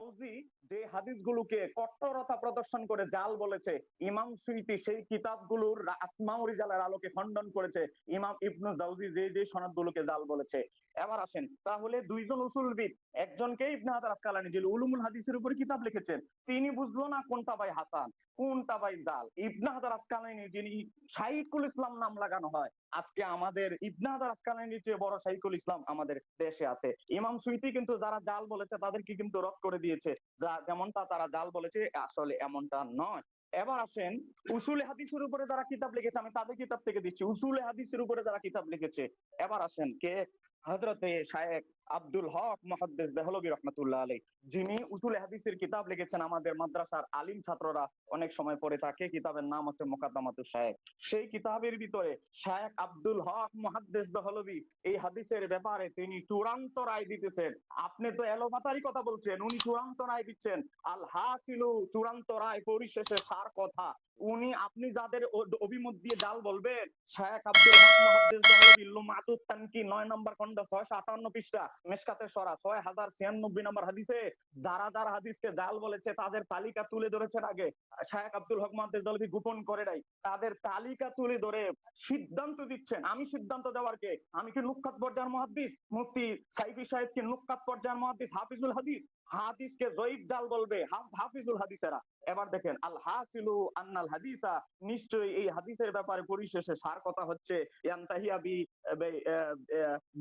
জাউজি যে হাদিসগুলোকে কট্টরতা প্রদর্শন করে জাল বলেছে, ইমাম সুয়ুতী সেই কিতাবগুলোর আসমাউ রিজালের আলোকে খণ্ডন করেছে ইমাম ইবনু জাউজি যে যে সনদগুলোকে জাল বলেছে। এবার আসেন, তাহলে দুইজন উসুলবিদ, একজনকে ইবনে হাজার আসকালানী যিনি উলুমুল হাদিসের উপরে কিতাব লিখেছেন, তিনি বুঝলো না কোনটা ভাই হাসান কোনটা ভাই জাল। ইবনে হাজার আসকালানী যিনি শাইখুল ইসলাম নাম লাগানো হয়, আজকে আমাদের ইবনে হাজার আসকালানীর চেয়ে বড় শাইখুল ইসলাম আমাদের দেশে আছে। ইমাম সুয়ুতী কিন্তু যারা জাল বলেছে তাদেরকে কিন্তু রদ করে দিয়েছে, যা যেমনটা তারা জাল বলেছে আসলে এমনটা নয়। এবার আসেন, উসুলে হাদিসের উপরে যারা কিতাব লিখেছে, আমি তাদের কিতাব থেকে দিচ্ছি, উসুলে হাদিসের উপরে যারা কিতাব লিখেছে। এবার আসেন কে, হযরতে শায়েখ আব্দুল হক মুহাদ্দিস দেহলভী রাহমাতুল্লাহ আলাইহি, যিনি উসুলে হাদিসের কিতাব লিখেছেন, আমাদের মাদ্রাসার আলিম ছাত্ররা অনেক সময় পড়ে থাকে, কিতাবের নাম হচ্ছে মুকাদ্দামাতুশ শায়েখ। সেই কিতাবের ভিতরে শায়েখ আব্দুল হক মুহাদ্দিস দেহলভী এই হাদিসের ব্যাপারে তিনি চূড়ান্ত রায় দিতেছেন। আপনি তো এলোপাতারি কথা বলছেন, উনি চূড়ান্ত রায় দিচ্ছেন। আল হাসিলু, চূড়ান্ত রায়, পরিশেষে সার কথা। উনি, আপনি যাদের অভিমত দিয়ে জাল বলবেন, শায়েখ আব্দুল হক মুহাদ্দিস দেহলভী লুমাতুত তানকি 9 নম্বর খণ্ড 658 পৃষ্ঠা মিশকাতের সরা 6096 নম্বর হাদিসে যারা যারা হাদিসকে জাল বলেছে তাদের তালিকা তুলে ধরেছেন আগে। শায়েখ আব্দুল হক মুহাদ্দিস দেহলভী গোপন করে নাই, তাদের তালিকা তুলে ধরে সিদ্ধান্ত দিচ্ছেন। আমি সিদ্ধান্ত দেওয়ার কে? আমি কি নুক্কাত পর্যায়ের মুহাদ্দিস? মুফতি সাইফি সাহেব কি নুক্কাত পর্যায়ের মুহাদ্দিস, হাফিজুল হাদিস? হাদিসকে জয়ীফ জাল বলবে হাফিজুল হাদিসেরা। এবার দেখেন, আল হাসিলু আন্নাল হাদিসা, নিশ্চয়ই এই হাদিসের ব্যাপারে পরিশেষে সার কথা হচ্ছে ইয়ানতাহিয়া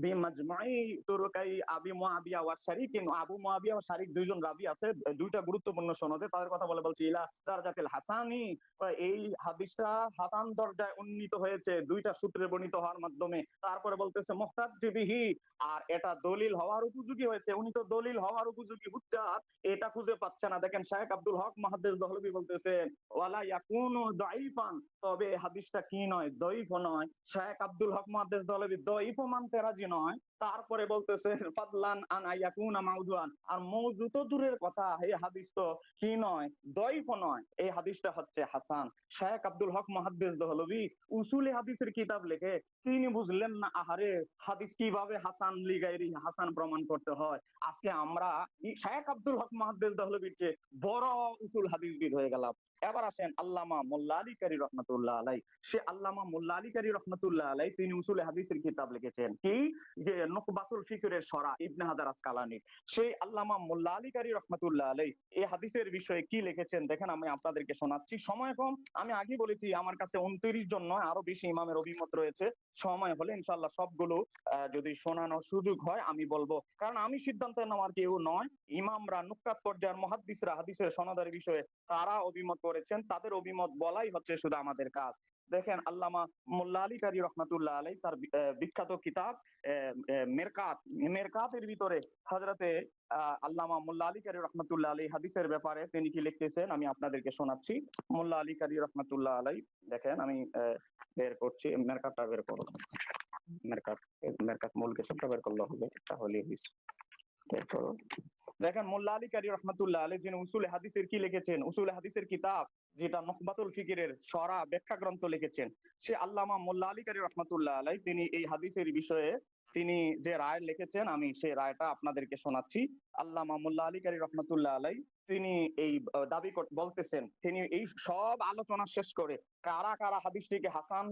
বি মাজমাই তুরুকাই আবি মুআবিয়া ওয়া শারিকিন, আবু মুআবিয়া ও শারিক দুইজন রাবী আছে, দুইটা গুরুত্বপূর্ণ সনদে, তাদের কথা বলছি ইলা দারাজাতিল হাসানি, এই হাদিসটা হাসান দরজায় উন্নীত হয়েছে দুইটা সূত্রে বর্ণিত হওয়ার মাধ্যমে। তারপরে বলতেছে মুহতাজ্জি বিহি, আর এটা দলিল হওয়ার উপযোগী হয়েছে। উনি তো দলিল হওয়ার উপযোগী হুজ্জাত এটা খুঁজে পাচ্ছে না। দেখেন শায়েখ আব্দুল হক মুহাদ্দিস দেহলভী বলতেছেন ওয়ালা ইয়াকুনু দাঈফান, তবে হাদিসটা কি নয়, দঈফ নয়। শায়েখ আব্দুল হক মুহাদ্দিস দেহলভী দঈফ মানতে রাজি নয়। তারপরে বলতেছে ফাদলান আন আয়াকুনা মাউযুআন, আর মওযু তো দূরের কথা, এই হাদিস তো কি নয়, দঈফ নয়, এই হাদিসটা হচ্ছে হাসান। শায়েখ আব্দুল হক মুহাদ্দিস দেহলভী উসুলে হাদিসের কিতাব লিখে তিনি বুঝলেন না আহারে হাদিস কিভাবে হাসান লিগাইরি হাসান প্রমাণ করতে হয়। আজকে আমরা শায়েখ আব্দুল হক মুহাদ্দিস দেহলভীর চেয়ে বড় উসুল হাদিসবিদ হয়ে গেলাম। এবার আসেন আল্লামা মোল্লা আলী কারী রহমাতুল্লাহ আলাইহি, সে আল্লামা মোল্লা আলী কারী রহমাতুল্লাহ আলাইহি তিনি উসুলে হাদিসের কিতাব লিখেছেন, কি যে নুকবাতুল ফিকরের সরা ইবনে হাজার আসকালানী। সেই আল্লামা মোল্লা আলী কারী রহমাতুল্লাহ আলাইহি এই হাদিসের বিষয়ে কি লিখেছেন দেখেন, আমি আপনাদেরকে শোনাচ্ছি। সময় কম, আমি আগে বলেছি আমার কাছে 29 জন নয় আরো বেশি ইমামের অভিমত রয়েছে। সময় হলে ইনশাআল্লাহ সবগুলো যদি শোনানোর সুযোগ হয় আমি বলবো, কারণ আমি সিদ্ধান্ত নেওয়ার কেউ নয়। ইমামরা নুক্কাত পর্যায়ের মুহাদ্দিসরা হাদিসের সনদের বিষয়ে তারা অভিমত করেছেন, তাদের অভিমত বলাই হচ্ছে শুধু আমাদের কাজ। দেখেন আল্লামা মোল্লা আলী কারী রহমাতুল্লাহ আলাইহি তার বিখ্যাত কিতাব মেরকাত, মেরকাতের ভিতরে হযরতে আল্লামা মোল্লা আলী কারী রহমাতুল্লাহ আলাইহি হাদিসের ব্যাপারে তিনি কি লিখতেছেন আমি আপনাদেরকে শোনাচ্ছি। মোল্লা আলী কারী রহমাতুল্লাহ আলাইহি, দেখেন আমি বের করছি, মেরকাতটা বের করো, মেরকাত, মেরকাত মূল কিতাবটা বের করলে হবে, তাহলে বের করো। দেখেন মোল্লা আলী কারী রহমাতুল্লাহ আলাইহি যিনি উসুলে হাদিসের কি লিখেছেন, উসুলে হাদিসের কিতাব যেটা নুকবাতুল ফিকিরের সরা ব্যাখ্যা গ্রন্থ লিখেছেন, সে আল্লামা মোল্লা আলী কারী রহমাতুল্লাহ আলাইহি তিনি এই হাদিসের বিষয়ে তিনি যে রায় লিখেছেন আমি সেই রায়টা আপনাদেরকে শোনাচ্ছি। আল্লামা মোল্লা আলী কারী রহমাতুল্লাহ আলাইহি তিনি এই দাবি বলতেছেন, তিনি এই সব আলোচনা শেষ করে কারা কারা হাদিসটিকে হাসান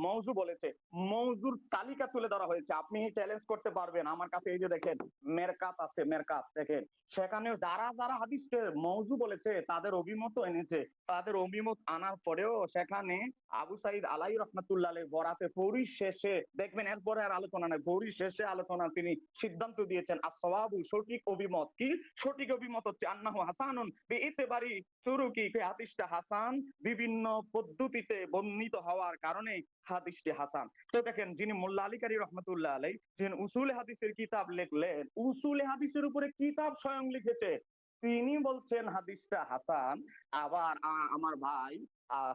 মওযু বলেছে, মওযুর তালিকা তুলে ধরা হয়েছে। আপনি চ্যালেঞ্জ করতে পারবেন, আমার কাছে এই যে দেখেন মেরকাত আছে, মেরকাত দেখেন, সেখানে যারা যারা হাদিসকে মওযু বলেছে তাদের অভিমত এনেছে। তাদের অভিমত আনার পরেও সেখানে আবু সাইদ আলাইহি রাহমাতুল্লাহ আলাইহি বরাতে পরিশেষে দেখবেন, এরপরে আর আলোচনা নাই, পরিশেষে আলোচনা তিনি সিদ্ধান্ত দিয়েছেন আসওয়াবু, সঠিক অভিমত কি, সঠিক অভিমত হচ্ছে আন্নাহু হাসানুন বিইতিবারি তুরুকি, হাদিসটা হাসান বিভিন্ন পদ্ধতিতে বর্ণিত হওয়ার কারণে হাদিসটি হাসান। তো দেখেন যিনি মোল্লা আলী কারী রহমাতুল্লাহ আলাইহি যিনি উসুলে হাদিসের কিতাব লিখলেন, উসুলে হাদিসের উপরে কিতাব স্বয়ং লিখেছে, তিনি বলছেন হাদিসটা হাসান। আবার আমার ভাই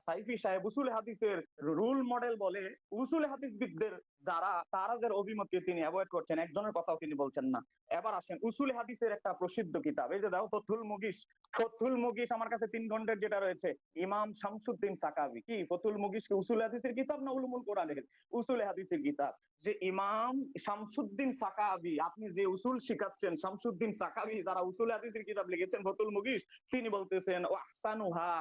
সাইফি সাহেব উসুলে হাদিসের রুল মডেল বলে উসুলে হাদিসবিদদের তারাদের অভিমতকে তিনি অ্যাভয়েড করছেন, একজনের কথাও তিনি বলছেন না। এবার আসেন উসুল হাদিসের একটা প্রসিদ্ধ কিতাব, এই যে দাও ফতুল মুগিস। ফতুল মুগিস আমার কাছে 3 খণ্ডের যেটা রয়েছে, ইমাম শামসুদ্দিন সাকাবি। কি ফতুল মুগিস কি উসুল হাদিসের কিতাব না উলুমুল কোরআনের? উসুল হাদিসের কিতাব। যে ইমাম শামসুদ্দিন সাকাবি, আপনি যে উসুল শিখাচ্ছেন, শামসুদ্দিন সাকাবি যারা উসুল হাদিসের কিতাব লিখেছেন ফতুল মুগিস, তিনি বলতেছেন ও আহসানুহা,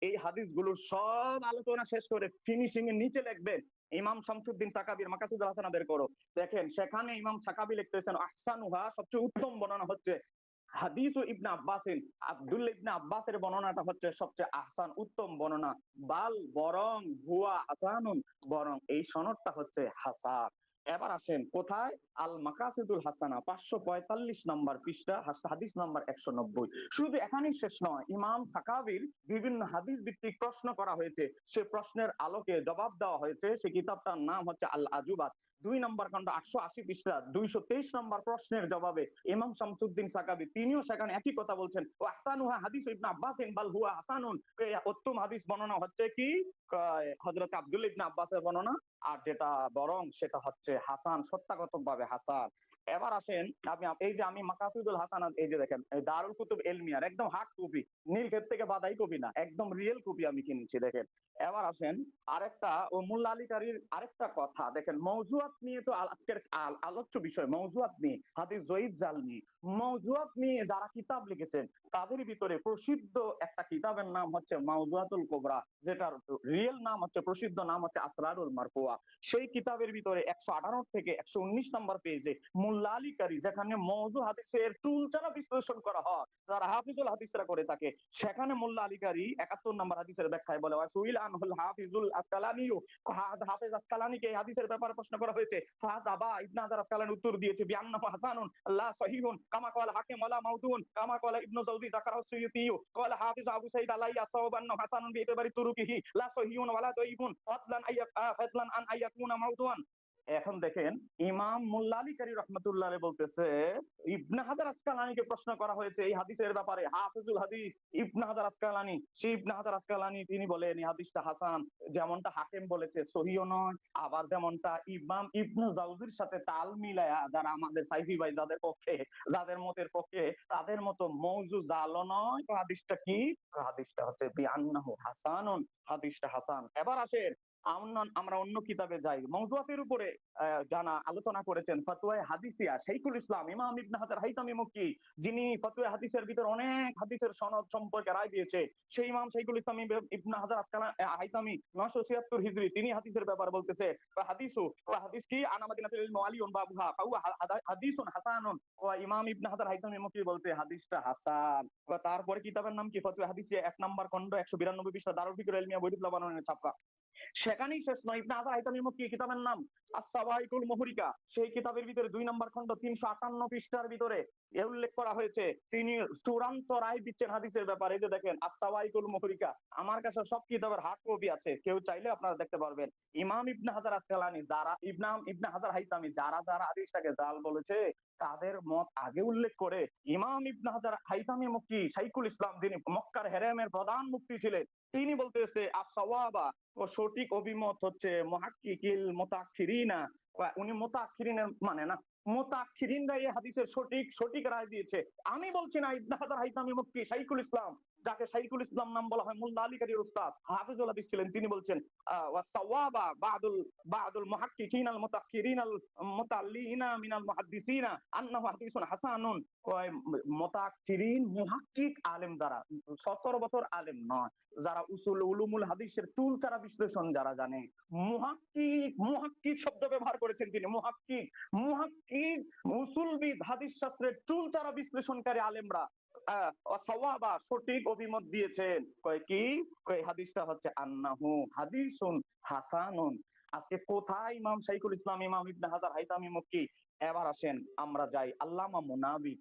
এই হাদিসগুলোর সব আলোচনা শেষ করে ফিনিশিং এর নিচে লিখবেন ইমাম শামসুদ্দিন সাকাবির মাকাসিদুল হাসানা বের করো, দেখেন সেখানে ইমাম সাকাবি লিখতেছেন আহসানুহা, সবচেয়ে উত্তম বর্ণনা হচ্ছে হাদিসু ইবনে আব্বাসিন, আব্দুল্লাহ ইবনে আব্বাসের বর্ণনাটা হচ্ছে সবচেয়ে আহসান, উত্তম বর্ণনা। বাল, বরং, হুয়া হাসানুন, বরং এই সনদটা হচ্ছে হাসান। এবার আসেন কোথায়, আল মাকাসিদুল হাসানা 545 নম্বর পৃষ্ঠা, হাদিস নাম্বার 190। শুধু এখানেই শেষ নয়, ইমাম সাকাবির বিভিন্ন হাদিস ভিত্তিক প্রশ্ন করা হয়েছে, সে প্রশ্নের আলোকে জবাব দেওয়া হয়েছে। সে কিতাবটার নাম হচ্ছে আল আজুবাত, 2 নম্বর খন্ড 880 পৃষ্ঠা, 223 নম্বর প্রশ্নের জবাবে ইমাম শামসুদ্দিন সাকাবি তিনিও সেখানে একই কথা বলছেন, ও আহসানুহা হাদিস ইবনে আব্বাসিন বাল হুয়া হাসানুন, এই উত্তম হাদিস বর্ণনা হচ্ছে কি হযরত আব্দুল্লাহ ইবনে আব্বাসের বর্ণনা, আর যেটা বরং সেটা হচ্ছে হাসান, সত্যাগতভাবে হাসান। এবার আসেন এই যে আমি মাকাসিদুল হাসানাত, এই যে দেখেন দারুল কুতুব এলমিয়ার একদম হার্ড কপি, নীলক্ষেত থেকে বাদাই কপি না, একদম রিয়েল কপি আমি কিনেছি, দেখেন। এবার আসেন আরেকটা, ও মুল্লা আলী কারীর আরেকটা কথা দেখেন, মওজুয়াত নিয়ে তো আজকের আলোচ্য বিষয়, মওজুয়াত নিয়ে, হাদিস জয়ীফ জাল নিয়ে, মওজুয়াত নিয়ে যারা কিতাব লিখেছেন তাদের ভিতরে প্রসিদ্ধ একটা কিতাবের নাম হচ্ছে মাওজুয়াতুল কুবরা, যেটার রিয়েল নাম হচ্ছে, প্রসিদ্ধ নাম হচ্ছে আসরারুল মারফুয়া। সেই কিতাবের ভিতরে 118 থেকে 119 নম্বর পেজে মুল্লা আলী কারী, যেখানে মওযু হাদিসের চুলচারা বিশ্লেষণ করা হয় যারা হাফিজুল হাদিসরা করে থাকে, সেখানে মুল্লা আলী কারী 71 নম্বর হাদিসের ব্যাখ্যায় বলে ওয়াসুইল আনহুল হাফিজুল আসকালানিও, হাফেজ আসকালানিকে এই হাদিসের ব্যাপারে প্রশ্ন করা হয়েছে, ফাজাবা ইবনে হাজার আসকালানি উত্তর দিয়েছে বিআন্নাহু হাসানুন লা সহিহুন কামা ক্বালা হাকিম ওয়ালা মাউদুন কামা ক্বালা ইবনু জাওজি যাকারাহু সুয়ুতি ক্বালা হাফিজ আবু সাঈদ আলাইহি আসাওবান্নাহু হাসানুন বিইতিবারি তুরুকিহি লা সহিহুন ওয়ালা দাইফুন ফাদলান আন আইয়াকুনা মাউদুআন। এখন দেখেন ইমাম মুল্লা আলী কারী রহমাতুল্লাহ আলাইহি বলতেছে, ইবনে হাজার আসকালানিকে প্রশ্ন করা হয়েছে এই হাদিসের ব্যাপারে, হাফিজুল হাদিস ইবনে হাজার আসকালানি, সেই ইবনে হাজার আসকালানি তিনি বলেন এই হাদিসটা হাসান, যেমনটা হাকিম বলেছে সহিহ নয়, আবার যেমনটা ইমাম ইবনে জাওজির সাথে তাল মিলায়া, যারা আমাদের সাইফি ভাই যাদের পক্ষে, যাদের মতের পক্ষে, তাদের মতো মওযু জালও নয়, তো হাদিসটা কি, হাদিসটা হচ্ছে বিআন্নাহু হাসানুন, হাদিসটা হাসান। এবার আসেন আমরা অন্য কিতাবে যাই, মওযুয়াতের উপরে জানা আলোচনা করেছেন ফতোয়া হাদিসিয়া শাইখুল ইসলাম ইমাম ইবনে হাজার হাইতামি মক্কি, যিনি ফতোয়া হাদিসের ভিতর অনেক হাদিসের সনদ সম্পর্কে রায় দিয়েছে, সেই ইমাম শাইখুল ইসলাম ইবনে হাজার হাইতামি 976 হিজরি, তিনি হাদিসের ব্যাপার বলতেছে হাদিস কি আনা মাদিনাতুল ইলম ওয়ালিউন বাবুহা ফাহুয়া হাদিসুন হাসানুন, ইমাম ইবনে হাজার হাইতামি মক্কি বলতে হাদিসটা হাসান। তারপরে কিতাবের নাম কি ফতোয়া হাদিসিয়া 1 নম্বর খন্ড 192 পৃষ্ঠা, দারুল ফিকর ইলমিয়া বৈরুত লাবানের ছাপা। সেখানেই শেষ নয়, ইবনে হাজার হাইতামি মক্কি কিতাবের নাম আস-সাওয়াইকুল মুহরিকা, সেই কিতাবের ভিতরে 2 নম্বর খন্ড 358 পৃষ্ঠার ভিতরে উল্লেখ করা হয়েছে, তিনি চূড়ান্ত রায় দিচ্ছেন হাদিসের ব্যাপারে। এই যে দেখেন আস-সাওয়াইকুল মুহরিকা, আমার কাছে সব কিতাবের হার্ড কপি আছে, কেউ চাইলে আপনারা দেখতে পারবেন। ইমাম ইবনে হাজার আসকালানি, যারা ইবনে হাজার হাইতামি যারা যারা হাদিসটাকে জাল বলেছে তাদের মত আগে উল্লেখ করে ইমাম ইবনে হাজার হাইতামি মক্কি শাইখুল ইসলাম, যিনি মক্কার হেরেমের প্রধান মুফতি ছিলেন, তিনি বলতেছে আস-সাওয়াবা, ও সঠিক অভিমত হচ্ছে মুহাক্কিকিল মুতাআখিরিনা, উনি মুতাআখিরিনের মানে না, মুতাআখিরিনরা এই হাদিসের সঠিক রায় দিয়েছে। আমি বলছি না, ইবনে হাজার হাইতামি মক্কি শাইখুল ইসলাম, যাকে শাইখুল ইসলাম নাম বলা হয়, মুল্লা আলী কারীর উস্তাদ, হাফিজুল হাদিস ছিলেন, তিনি বলছেন ওয়াস-সাওয়াবা বাদুল মুহাক্কিকিনাল মুতাআখিরিনাল মুতাআল্লিনা মিনাল মুহাদ্দিসিনা আন্নাহু হাদিসুন হাসানুন। মুতাআখিরিন মুহাক্কিক আলেম যারা, 17 বছর আলেম নয়, যারা উসুল উলুমুল হাদিসের চুলচারা বিশ্লেষণ যারা জানে, মুহাক্কিক শব্দ ব্যবহার করেছেন তিনি, মুহাক্কিক উসুলবিদ, হাদিস শাস্ত্রের চুলচারা বিশ্লেষণকারী আলেমরা সাওয়াবা সঠিক অভিমত দিয়েছেন, কয় কি, কয় হাদিসটা হচ্ছে আন্নাহু হাদিসুন হাসানুন। আজকে কোথায় ইমাম শাইখুল ইসলাম ইমাম ইবনে হাজার হাইতামি মক্কি। এবার আসেন আমরা যাই আল্লামা মুনাবি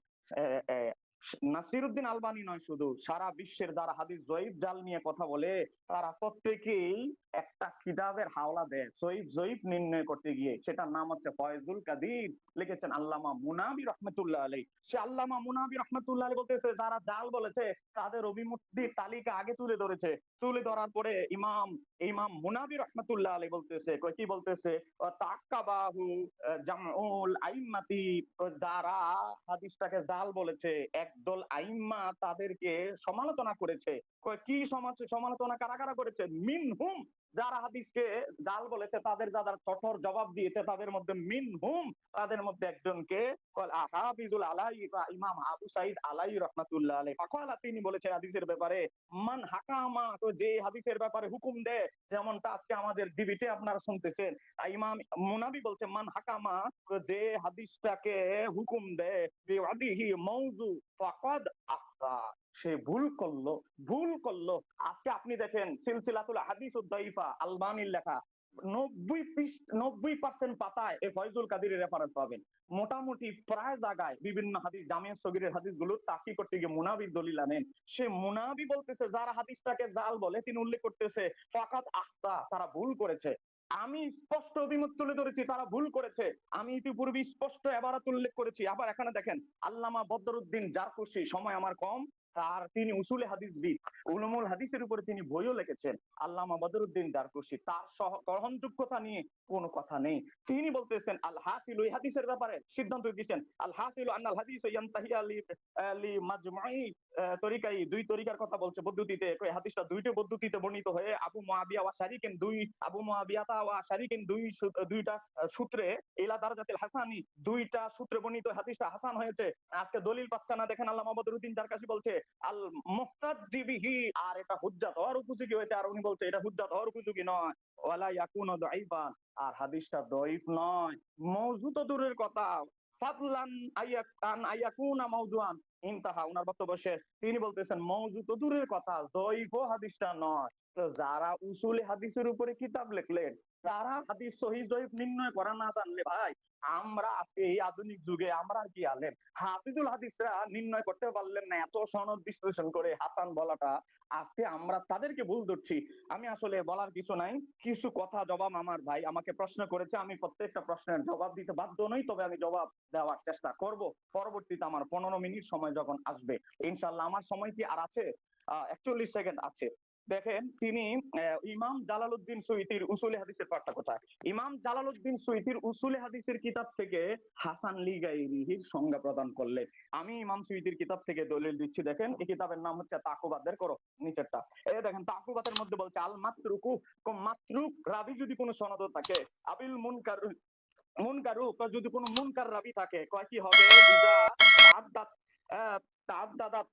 নাসিরউদ্দিন আলবানী নয়, শুধু সারা বিশ্বের যারা হাদিস জয়ীফ জাল নিয়ে কথা বলে তারা প্রত্যেকেই একটা কিতাবের হাওলা দেয় জয়ীফ জয়ীফ নির্ণয় করতে গিয়ে, সেটার নাম হচ্ছে ফয়জুল কাদির, লিখেছেন আল্লামা মুনাবি রহমতুল্লাহ আলী। সে আল্লামা মুনাবি রহমতুল্লাহ আলী বলতেছে যারা জাল বলেছে তাদের অভিমুক্তির তালিকা আগে তুলে ধরেছে, তুলে ধরার পরে ইমাম ইমাম মুনাবি রহমতুল্লাহ আলী বলতেছে, কি বলতেছে, তাক্কাবাহু জামউল আইম্মাতি, যারা হাদিসটাকে জাল বলেছে একদল আইম্মা তাদেরকে সমালোচনা করেছে। কি সমালোচনা কারা কারা করেছে? মিনহুম, যারা হাদিসকে জাল বলেছে তাদের যারা কঠোর জবাব দিয়েছে তাদের মধ্যে মিনহুম, তাদের মধ্যে একজনকে হাফিজুল আলাই বা ইমাম আবু সাইদ আলাই রহমাতুল্লাহ আলাইহি ফাকালা, তিনি বলেছেন হাদিসের ব্যাপারে মান হাকামা, তো যে হাদিসের ব্যাপারে হুকুম দেয়, যেমনটা আজকে আমাদের ডিবিতে আপনারা শুনতেছেন, ইমাম মুনাবি বলছে মান হাকামা, যে হাদিসটাকে হুকুম দেয় বিওয়াদিহি মাউযু ফাকাদ আখতা, সে ভুল করলো, ভুল করলো। আজকে আপনি দেখেন সিলসিলাতুল হাদিসুদ দাইফা আলবানীর লেখা 90% পাতায় এই ফয়জুল কাদিরের রেফারেন্স পাবেন। মোটামুটি প্রায় জায়গায় বিভিন্ন হাদিস জামিয়া সগীরের হাদিসগুলো তাকি করতে গিয়ে মুনাবির দলিল আনেন, সে মুনাবি বলতেছে যারা হাদিসটাকে জাল বলে তিনি উল্লেখ করতেছে ফাকাদ আখতা, তারা ভুল করেছে। আমি স্পষ্ট অভিমত তুলে ধরেছি তারা ভুল করেছে, আমি ইতিপূর্বে স্পষ্ট এবারত উল্লেখ করেছি। আবার এখানে দেখেন আল্লামা বদরুদ্দিন জারকুশি, সময় আমার কম, তার তিনি উসুলে হাদিসবিদ, উলুমুল হাদিসের উপরে তিনি বইও লিখেছেন, আল্লামা বদরুদ্দিন জারকুশি, তার গ্রহণযোগ্যতা নিয়ে কোনো কথা নেই। তিনি বলতেছেন আল হাসিল, ওই হাদিসের ব্যাপারে সিদ্ধান্ত দিয়েছেন আল হাসিল আন্নাল হাদিস ইয়ানতাহি আলি মাজমাই তরিকাই, দুই তরিকার কথা বলছে পদ্ধতিতে, এই হাদিসটা দুইটা পদ্ধতিতে বর্ণিত হয়ে আবু মুআবিয়া ওয়া শারিকিন, আবু মুআবিয়াতা ওয়া শারিকিন দুইটা সূত্রে ইলা দারাজাতিল হাসানি, দুইটা সূত্রে বর্ণিত হাদিসটা হাসান হয়েছে। আজকে দলিল পাচ্ছে না, দেখেন আল্লামা বদরুদ্দিন জারকাশি বলছে আল মুহতাজ্জি বিহি, আর এটা হুজ্জাত হওয়ার উপযোগী হয়েছে, আর উনি বলছে এটা হুজ্জাত হওয়ার উপযোগী নয়, ওয়ালা ইয়াকুনু দাঈফান, আর হাদিসটা দঈফ নয়, মওযু তো দূরের কথা, ফাদলান আইয়াকুনা মাওদুআন, ইনতাহা, উনার বক্তব্য শেষ। তিনি বলতেছেন মওযু তো দূরের কথা, দঈফও হাদিসটা নয়। তো যারা উসুলে হাদিসের উপরে কিতাব লিখলেন তারা হাদিস সহিহ জয়ীফ নির্ণয় করা না জানলে ভাই, আমরা আজকে এই আধুনিক যুগে আমরা কি আলেম, হাফিজুল হাদিসরা নির্ণয় করতে পারলেন না এত সনদ বিশ্লেষণ করে হাসান বলাটা, আজকে আমরা তাদেরকে ভুল ধরছি। আমি আসলে বলার কিছু নাই, কিছু কথা জবাব আমার ভাই আমাকে প্রশ্ন করেছে, আমি প্রত্যেকটা প্রশ্নের জবাব দিতে বাধ্য নই, তবে আমি জবাব দেওয়ার চেষ্টা করব পরবর্তীতে আমার 15 মিনিট সময় যখন আসবে ইনশাআল্লাহ। আমার সময় কি আর আছে? 41 সেকেন্ড আছে। দেখেন তিনি ইমাম জালালউদ্দিন সুয়ুতির উসুলে হাদিসের পাঠটা কোথায়, ইমাম জালালউদ্দিন সুয়ুতির উসুলে হাদিসের কিতাব থেকে হাসান লিগাইরিহির সংজ্ঞা প্রদান করলেন। আমি ইমাম সুয়ুতির কিতাব থেকে দলিল দিচ্ছি, দেখেন এই কিতাবের নাম হচ্ছে তাকুবাত, বের করো নিচেরটা, এই দেখেন তাকুবাতের মধ্যে বলছে আল মাতরুকু, মাতরুক রাবি যদি কোনো সনদ থাকে, আবিল মুনকারু যদি কোনো মুনকার রাবি থাকে, কয় কি হবে, ইজা তাআদ্দাত তাআদ্দাদাত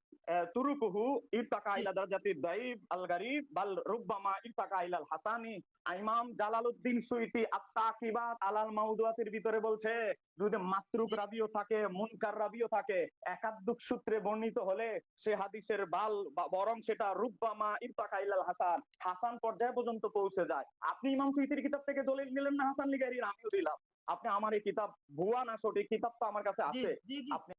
তুরুকুহু ইরতাকা ইলা দারাজাতি দাঈফ আল গরীব বাল রুব্বামা ইরতাকা ইলাল হাসানি। ইমাম জালালউদ্দিন সুয়ুতি আত-তাকিবাত আলাল মাওদুআতের ভিতরে বলছে যদি মাতরুক রাবিও থাকে মুনকার রাবিও থাকে, একাধিক সূত্রে বর্ণিত হলে সে হাদিসের বাল বরং সেটা রুব্বামা ইরতাকা ইলাল হাসান, হাসান পর্যায়ে পর্যন্ত পৌঁছে যায়। আপনি ইমাম সুয়ুতির কিতাব থেকে দলিল নিলেন না হাসান লিগাইরির, আমিও দিলাম। আপনি আমার এই কিতাব ভুয়া না সঠিক, কিতাব তো আমার কাছে আছে, আপনি